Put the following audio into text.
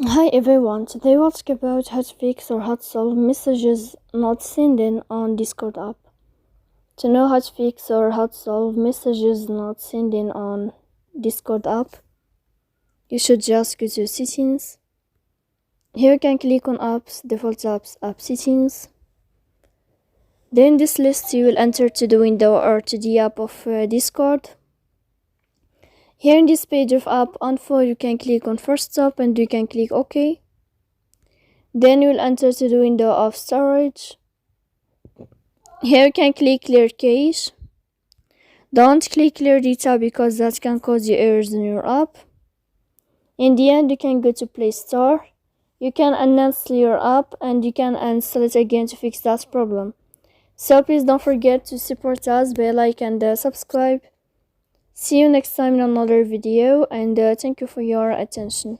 Hi everyone, today we'll talk about how to fix or how to solve messages not sent in on Discord app. To know how to fix or how to solve messages not sent in on Discord app, you should just go to settings. Here you can click on apps, default apps, app settings. Then this list you will enter to the window or to the app of Discord. Here in this page of app info you can click on first stop and you can click OK. Then you will enter to the window of storage. Here you can click clear cache. Don't click clear data because that can cause you errors in your app. In the end, you can go to Play Store. You can uninstall your app and you can install it again to fix that problem. So please don't forget to support us by like and subscribe. See you next time in another video and thank you for your attention.